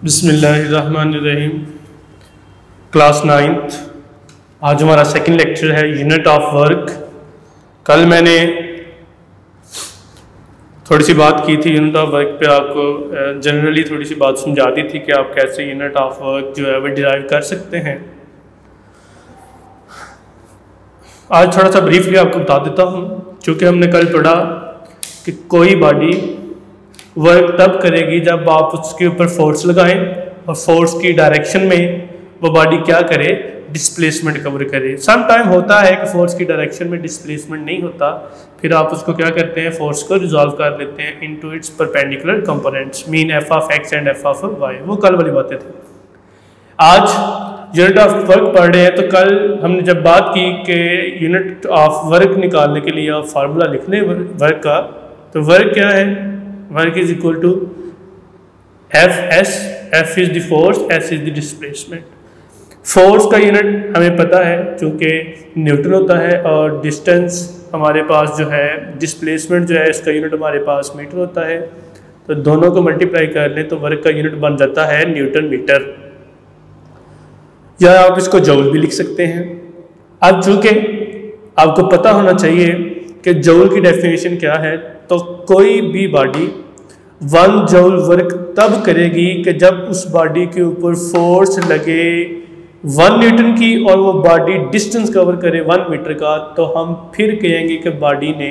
बिस्मिल्लाहिर्रहमानिर्रहीम। Class 9th। आज हमारा सेकंड लेक्चर है यूनिट ऑफ वर्क। कल मैंने थोड़ी सी बात की थी यूनिट ऑफ वर्क पे, आपको जनरली थोड़ी सी बात समझा दी थी कि आप कैसे यूनिट ऑफ वर्क जो है वो डिराइव कर सकते हैं। आज थोड़ा सा ब्रीफली आपको बता देता हूँ, क्योंकि हमने कल पढ़ा कि कोई बॉडी वर्क तब करेगी जब आप उसके ऊपर फोर्स लगाएं और फोर्स की डायरेक्शन में वो बॉडी क्या करे, डिस्प्लेसमेंट कवर करे। सम टाइम होता है कि फोर्स की डायरेक्शन में डिस्प्लेसमेंट नहीं होता, फिर आप उसको क्या करते हैं, फोर्स को रिजॉल्व कर लेते हैं into its perpendicular components, mean F of X and F of Y. वो कल वाली बातें थी। आज यूनिट ऑफ वर्क पढ़ रहे हैं, तो कल हमने जब बात की कि यूनिट ऑफ वर्क निकालने के लिए आप फार्मूला लिख लें वर्क का, तो वर्क क्या है, work is equal to F S. F is the force, S is the displacement. Force का यूनिट हमें पता है क्योंकि न्यूटन होता है, और डिस्टेंस हमारे पास जो है, डिस्प्लेसमेंट जो है इसका यूनिट हमारे पास मीटर होता है। तो दोनों को मल्टीप्लाई कर लें तो वर्क का यूनिट बन जाता है न्यूटन मीटर, या आप इसको जूल भी लिख सकते हैं। अब चूंकि आपको पता होना चाहिए कि जूल की डेफिनेशन क्या है, तो कोई भी बॉडी 1 जूल वर्क तब करेगी कि जब उस बॉडी के ऊपर फोर्स लगे 1 न्यूटन की और वो बॉडी डिस्टेंस कवर करे 1 मीटर का, तो हम फिर कहेंगे कि बॉडी ने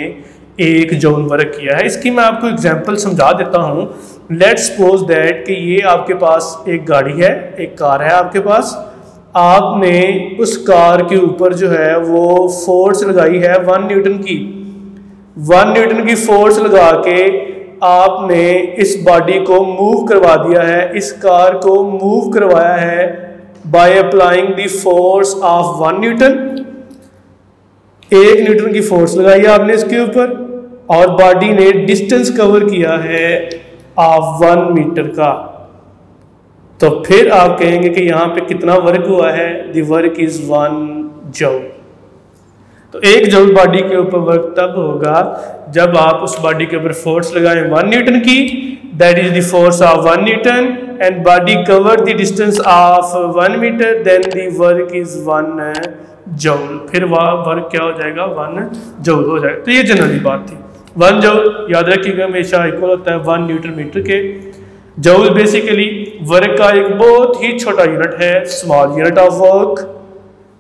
1 जूल वर्क किया है। इसकी मैं आपको एग्जांपल समझा देता हूँ। लेट्स सपोज दैट कि ये आपके पास एक गाड़ी है, एक कार है आपके पास। आपने उस कार के ऊपर जो है वो फोर्स लगाई है 1 न्यूटन की। 1 न्यूटन की फोर्स लगा के आपने इस बॉडी को मूव करवा दिया है, इस कार को मूव करवाया है by applying the force of 1 Newton. 1 newton की फोर्स लगाई है आपने इसके ऊपर, और बॉडी ने डिस्टेंस कवर किया है ऑफ 1 मीटर का। तो फिर आप कहेंगे कि यहाँ पे कितना वर्क हुआ है, द वर्क इज 1 जूल। तो 1 जूल बॉडी के ऊपर वर्क तब होगा जब आप उस बॉडी के ऊपर फोर्स लगाएं 1 न्यूटन की, that is the force of 1 newton, and body cover the distance of 1 metre, then the work is 1 joule. फिर वह वर्क क्या हो जाएगा, 1 जूल हो जाएगा। तो ये जनरली बात थी। 1 जूल याद रखिएगा हमेशा इक्वल होता है 1 न्यूटन मीटर के। जूल बेसिकली वर्क का एक बहुत ही छोटा यूनिट है, स्मॉल यूनिट ऑफ वर्क।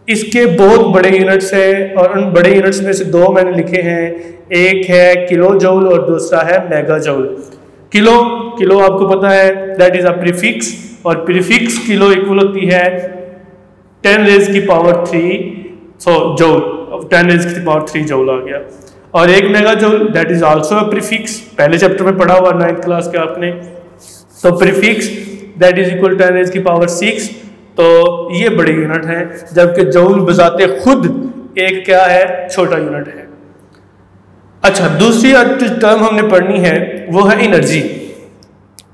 इसके बहुत बड़े यूनिट्स हैं, और उन बड़े यूनिट्स में से 2 मैंने लिखे हैं। एक है किलो जूल और दूसरा है मेगा जूल। किलो आपको पता है दैट इज अ प्रीफिक्स, और प्रीफिक्स किलो इक्वल होती है 10 रेज की पावर 3 जूल। 10 रेज की पावर 3 जूल आ गया। और एक mega joule that is also a prefix, पहले चैप्टर में पढ़ा हुआ 9th क्लास के आपने। तो prefix that is equal 10 raise की पावर 6। तो ये बड़े यूनिट हैं, जबकि जूल बजाते खुद एक क्या है, छोटा यूनिट है। अच्छा, दूसरी टर्म हमने पढ़नी है वो है एनर्जी।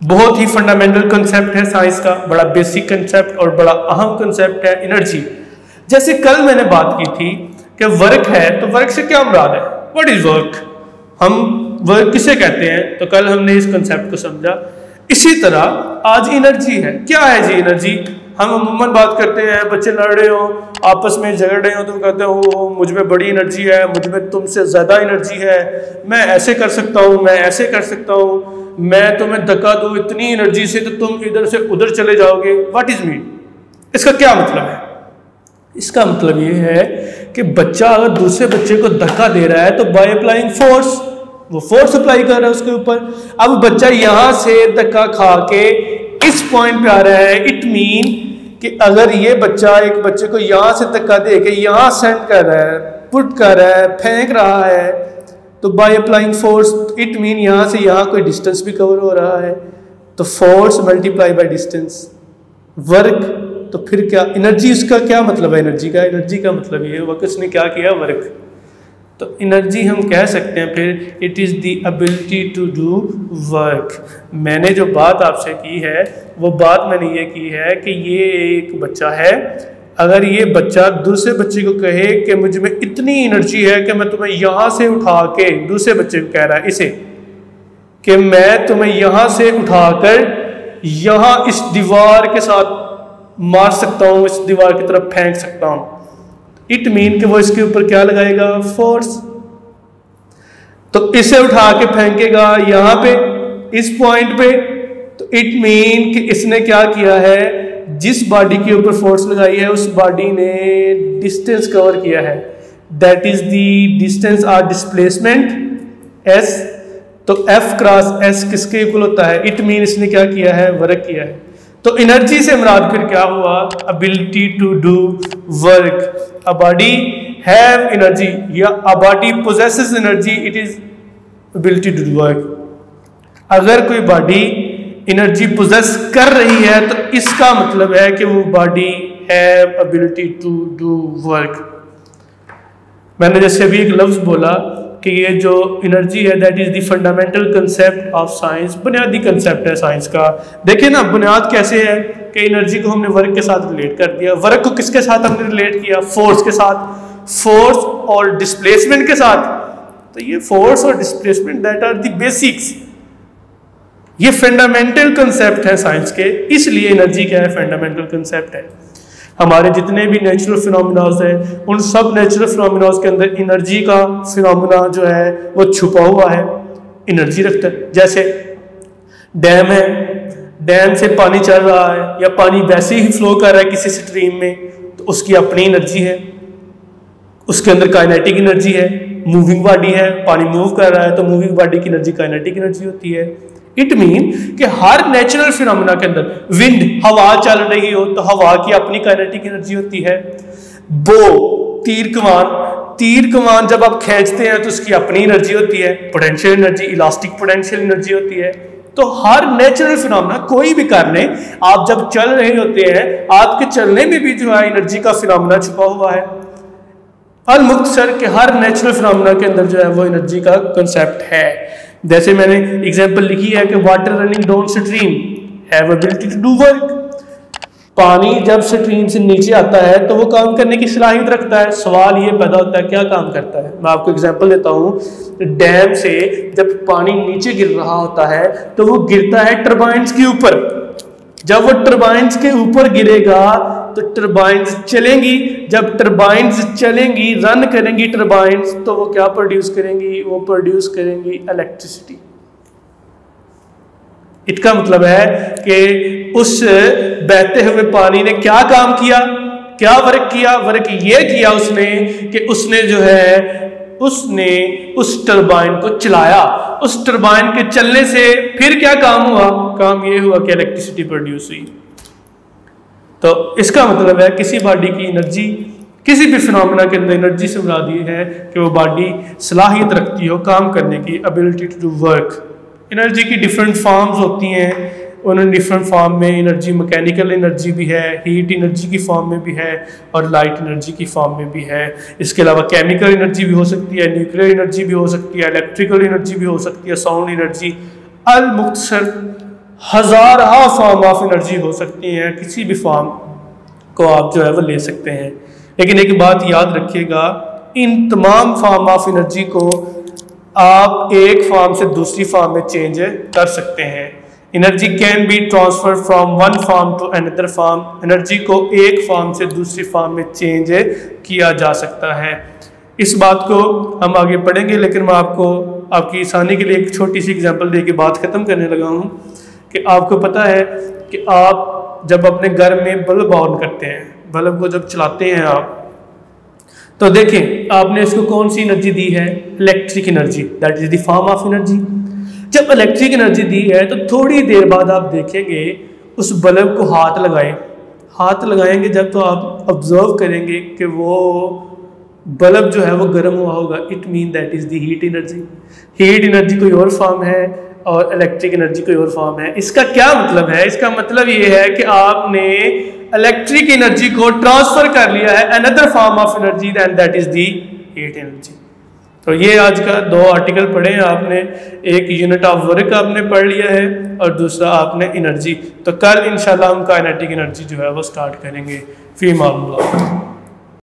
बहुत ही फंडामेंटल कंसेप्ट है साइंस का, बड़ा बेसिक कंसेप्ट और बड़ा अहम कंसेप्ट है एनर्जी। जैसे कल मैंने बात की थी कि वर्क है, तो वर्क से क्या मुराद है, व्हाट इज वर्क, हम वर्क किसे कहते हैं, तो कल हमने इस कंसेप्ट को समझा। इसी तरह आज एनर्जी है। क्या है जी एनर्जी? हम अमूमन बात करते हैं, बच्चे लड़ रहे हो, आपस में झगड़ रहे हो, तो कहते हो मुझ में बड़ी एनर्जी है, मुझ में तुमसे ज़्यादा एनर्जी है, मैं ऐसे कर सकता हूँ, मैं ऐसे कर सकता हूँ, मैं तुम्हें धक्का दूँ इतनी एनर्जी से तो तुम इधर से उधर चले जाओगे। What is mean? इसका क्या मतलब है? इसका मतलब ये है कि बच्चा अगर दूसरे बच्चे को धक्का दे रहा है तो बाय अप्लाइंग फोर्स, वो फोर्स अप्लाई कर रहा है उसके ऊपर। अब बच्चा यहाँ से धक्का खा के इस पॉइंट पे आ रहा है, इट मीन कि अगर ये बच्चा एक बच्चे को यहाँ से धक्का दे के यहाँ सेंड कर रहा है, पुट कर रहा है, फेंक रहा है, तो by applying force it mean यहाँ से यहाँ कोई डिस्टेंस भी कवर हो रहा है। तो force multiply by distance, work. तो फिर क्या एनर्जी, उसका क्या मतलब है एनर्जी का? एनर्जी का मतलब ये हुआ कि उसने क्या किया, वर्क। तो एनर्जी हम कह सकते हैं फिर it is the ability to do work. मैंने जो बात आपसे की है वो बात मैंने ये की है कि ये एक बच्चा है, अगर ये बच्चा दूसरे बच्चे को कहे कि मुझ में इतनी एनर्जी है कि मैं तुम्हें यहाँ से उठा के, दूसरे बच्चे को कह रहा है इसे कि मैं तुम्हें यहाँ से उठाकर यहाँ इस दीवार के साथ मार सकता हूँ, इस दीवार की तरफ फेंक सकता हूँ। इट मीन कि वो इसके ऊपर क्या लगाएगा, फोर्स। तो इसे उठा के फेंकेगा यहाँ पे, इस पॉइंट पे, तो इट मीन कि इसने क्या किया है, जिस बॉडी के ऊपर फोर्स लगाई है उस बॉडी ने डिस्टेंस कवर किया है, दैट इज द डिस्टेंस और डिस्प्लेसमेंट एस। तो एफ क्रॉस एस किसके इक्वल होता है, इट मीन इसने क्या किया है, वर्क किया है। तो एनर्जी से मुराद फिर क्या हुआ, ability to do work. A body have energy या a body possesses energy, it is ability to do work. अगर कोई बॉडी एनर्जी पोजेस कर रही है तो इसका मतलब है कि वो body have ability to do work. मैंने जैसे अभी एक लफ्ज बोला कि ये जो एनर्जी है that is the fundamental concept of science, बुनियादी कंसेप्ट है साइंस का। देखिए ना बुनियाद कैसे है कि एनर्जी को हमने वर्क के साथ रिलेट कर दिया। वर्क को किसके साथ हमने रिलेट किया, फोर्स के साथ, फोर्स और डिस्प्लेसमेंट के साथ। तो ये फोर्स और displacement that are the basics, ये फंडामेंटल कंसेप्ट है साइंस के, इसलिए एनर्जी क्या है, फंडामेंटल कंसेप्ट है। हमारे जितने भी नेचुरल फिनोमिनाज हैं उन सब नेचुरल फिनोमिनाज के अंदर एनर्जी का फिनोमिना जो है वो छुपा हुआ है, एनर्जी रखता है। जैसे डैम है, डैम से पानी चल रहा है या पानी वैसे ही फ्लो कर रहा है किसी स्ट्रीम में, तो उसकी अपनी एनर्जी है, उसके अंदर काइनेटिक एनर्जी है। मूविंग बॉडी है, पानी मूव कर रहा है तो मूविंग बॉडी की एनर्जी काइनेटिक एनर्जी होती है। इट मीन कि हर नेचुरल फिनोमिना के अंदर, विंड, हवा चल रही हो तो हवा की अपनी काइनेटिक एनर्जी होती है। बो, तीर कमान, तीर कमान जब आप खींचते हैं तो उसकी अपनी एनर्जी होती है, potential energy, elastic potential energy होती है। तो हर नेचुरल फिनोमिना कोई भी कर ले, आप जब चल रहे होते हैं आपके चलने में भी जो है एनर्जी का फिनोमिना छुपा हुआ है। अल-मुख्तसर के हर नेचुरल फिनोमिना के अंदर जो है वो एनर्जी का कंसेप्ट है। जैसे मैंने एग्जांपल लिखी है कि water running down stream have ability to do work. पानी जब स्ट्रीम से नीचे आता है तो वो काम करने की सलाहियत रखता है। सवाल ये पैदा होता है क्या काम करता है। मैं आपको एग्जांपल देता हूँ, डैम से जब पानी नीचे गिर रहा होता है तो वो गिरता है टरबाइन्स के ऊपर। जब वो टरबाइन्स के ऊपर गिरेगा तो टरबाइन्स चलेंगी, जब टरबाइन्स चलेंगी, रन करेंगी टरबाइन्स, तो वो क्या प्रोड्यूस करेंगी, वो प्रोड्यूस करेंगी इलेक्ट्रिसिटी। इसका मतलब है कि उस बहते हुए पानी ने क्या काम किया, क्या वर्क किया, वर्क ये किया उसने कि उसने जो है उसने उस टरबाइन को चलाया। उस टरबाइन के चलने से फिर क्या काम हुआ, काम ये हुआ कि इलेक्ट्रिसिटी प्रोड्यूस हुई। तो इसका मतलब है किसी बॉडी की एनर्जी, किसी भी फिनोमिना के अंदर एनर्जी से मुराद ये है कि वो बॉडी सलाहियत रखती हो काम करने की, ability to do work. Energy की डिफरेंट फॉर्म्स होती हैं, उन डिफरेंट फॉर्म में एनर्जी मैकेनिकल एनर्जी भी है, हीट एनर्जी की फॉर्म में भी है और लाइट एनर्जी की फॉर्म में भी है। इसके अलावा केमिकल एनर्जी भी हो सकती है, न्यूक्लियर एनर्जी भी हो सकती है, इलेक्ट्रिकल एनर्जी भी हो सकती है, साउंड एनर्जी, अल-मुख्तसर हज़ार फॉर्म ऑफ एनर्जी हो सकती हैं। किसी भी फॉर्म को आप जो है वो ले सकते हैं। लेकिन एक बात याद रखिएगा, इन तमाम फॉर्म ऑफ एनर्जी को आप एक फॉर्म से दूसरी फॉर्म में चेंज कर सकते हैं। Energy can be transfer from one form to another form. Energy को एक फॉर्म से दूसरी फॉर्म में चेंज किया जा सकता है। इस बात को हम आगे पढ़ेंगे, लेकिन मैं आपको आपकी आसानी के लिए एक छोटी सी एग्जांपल दे के बात ख़त्म करने लगा हूँ कि आपको पता है कि आप जब अपने घर में बल्ब ऑन करते हैं, बल्ब को जब चलाते हैं आप, तो देखें आपने इसको कौन सी एनर्जी दी है, electric energy, that is the form of energy. जब इलेक्ट्रिक एनर्जी दी है तो थोड़ी देर बाद आप देखेंगे उस बल्ब को हाथ लगाएं, हाथ लगाएंगे जब, तो आप ऑब्जर्व करेंगे कि वो बल्ब जो है वो गर्म हुआ होगा। It mean that is the heat energy. Heat energy कोई और फॉर्म है और इलेक्ट्रिक एनर्जी कोई और फॉर्म है। इसका क्या मतलब है, इसका मतलब ये है कि आपने इलेक्ट्रिक एनर्जी को ट्रांसफर कर लिया है another form of energy and that is the heat energy. तो ये आज का 2 आर्टिकल पढ़े हैं आपने, एक यूनिट ऑफ वर्क आपने पढ़ लिया है और दूसरा आपने एनर्जी। तो कल इंशाल्लाह हम काइनेटिक एनर्जी जो है वो स्टार्ट करेंगे। फी मालूम।